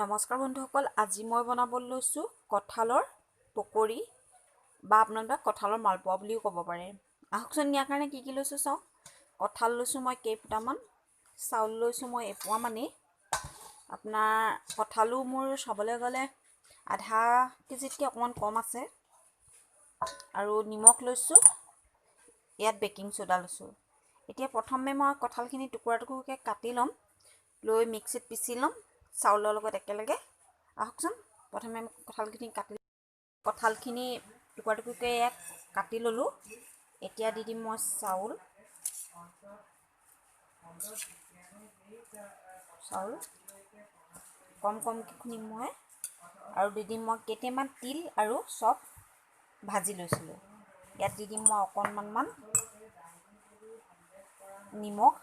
নমস্কাৰ বন্ধুসকল, আজি মই বনাব লৈছোঁ কঁঠালৰ পকৰি বা আপোনালোকে কঁঠালৰ মালপোৱা বুলিও ক'ব পাৰে। আহকচোন ইয়াৰ কাৰণে কি কি লৈছোঁ চাওক। কঁঠাল লৈছোঁ মই কেইফুটামান, চাউল লৈছোঁ মই এপোৱা মানেই। আপোনাৰ কঁঠালো মোৰ চাবলৈ গ'লে আধা কেজিতকৈ অকণমান কম আছে। আৰু নিমখ লৈছোঁ, ইয়াত বেকিং চ'ডা লৈছোঁ। এতিয়া প্ৰথমে মই কঁঠালখিনি টুকুৰা টুকুৰকৈ কাটি ল'ম, লৈ মিক্সিত পিচি ল'ম চাউলৰ লগত একেলগে। আহকচোন প্ৰথমে কঁঠালখিনি টুকুৰা টুকুৰকৈ ইয়াত কাটি ল'লোঁ। এতিয়া দি দিম মই চাউল কমকৈ খুন্দিম মই, আৰু দি দিম মই কেইটামান তিল আৰু চপ ভাজি লৈছিলোঁ। ইয়াত দি দিম মই অকণমান নিমখ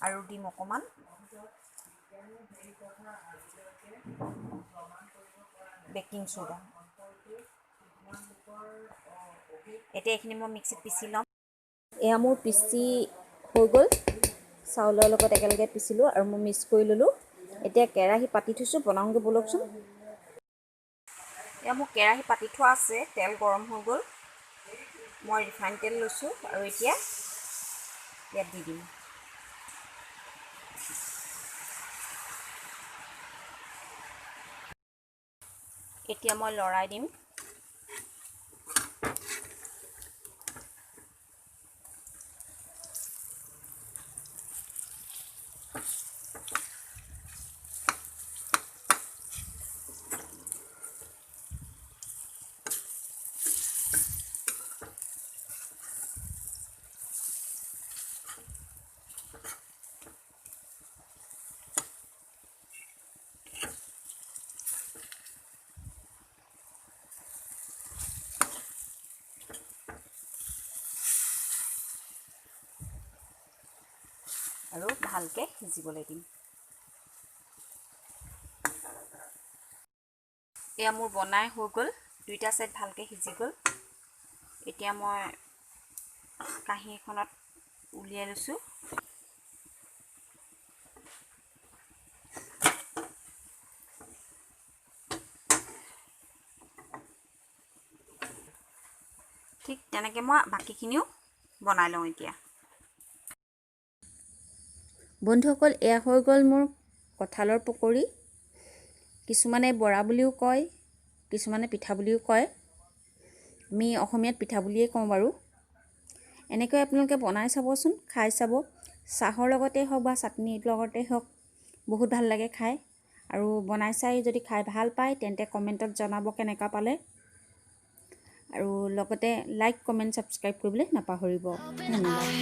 আৰু দিম অকণমান বেকিং চ'ডা। এতিয়া এইখিনি মই মিক্সিত পিচি ল'ম। এয়া মোৰ পিচি হৈ গ'ল, চাউলৰ লগত একেলগে পিচিলোঁ আৰু মই মিক্স কৰি ল'লোঁ। এতিয়া কেৰাহী পাতি থৈছোঁ, বনাওঁগৈ ব'লকচোন। এয়া মোৰ কেৰাহী পাতি থোৱা আছে, তেল গৰম হৈ গ'ল। মই ৰিফাইন তেল লৈছোঁ আৰু এতিয়া ইয়াত দি দিম। এতিয়া মই লৰাই দিম। আৰু ভালকৈ সিজিবলৈ দিম। এয়া মোৰ বনাই হৈ গ'ল, দুইটা ছাইড ভালকৈ সিজি গ'ল। এতিয়া মই কাঁহী এখনত উলিয়াই লৈছোঁ। ঠিক তেনেকৈ মই বাকীখিনিও বনাই লওঁ এতিয়া। বন্ধুসকল, এয়া হৈ গ'ল মোৰ কঁঠালৰ পকৰি। কিছুমানে বৰা বুলিও কয়, কিছুমানে পিঠা বুলিও কয়। আমি অসমীয়াত পিঠা বুলিয়েই কওঁ বাৰু। এনেকৈ আপোনালোকে বনাই চাবচোন, খাই চাব। চাহৰ লগতেই হওক বা চাটনিৰ লগতেই হওক, বহুত ভাল লাগে খাই। আৰু বনাই চাই যদি খাই ভাল পায় তেন্তে কমেণ্টত জনাব কেনেকুৱা পালে। আৰু লগতে লাইক, কমেণ্ট, ছাবস্ক্ৰাইব কৰিবলৈ নাপাহৰিব। ধন্যবাদ।